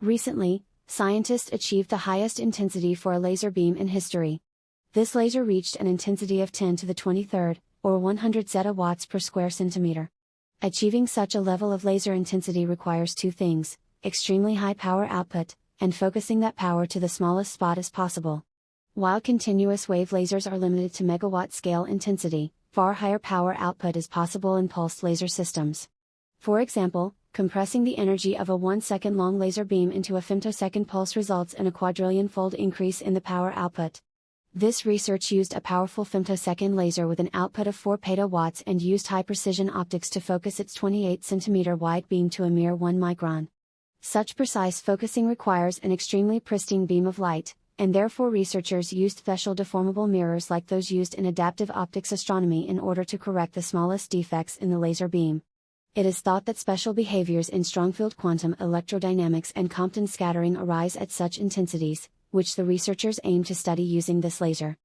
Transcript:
Recently, scientists achieved the highest intensity for a laser beam in history. This laser reached an intensity of 10 to the 23rd, or 100 zeta watts per square centimeter. Achieving such a level of laser intensity requires two things: extremely high power output, and focusing that power to the smallest spot as possible. While continuous wave lasers are limited to megawatt-scale intensity, far higher power output is possible in pulsed laser systems. For example, compressing the energy of a 1-second long laser beam into a femtosecond pulse results in a quadrillion-fold increase in the power output. This research used a powerful femtosecond laser with an output of 4 petawatts and used high-precision optics to focus its 28-centimeter wide beam to a mere 1 micron. Such precise focusing requires an extremely pristine beam of light, and therefore researchers used special deformable mirrors like those used in adaptive optics astronomy in order to correct the smallest defects in the laser beam. It is thought that special behaviors in strong-field quantum electrodynamics and Compton scattering arise at such intensities, which the researchers aim to study using this laser.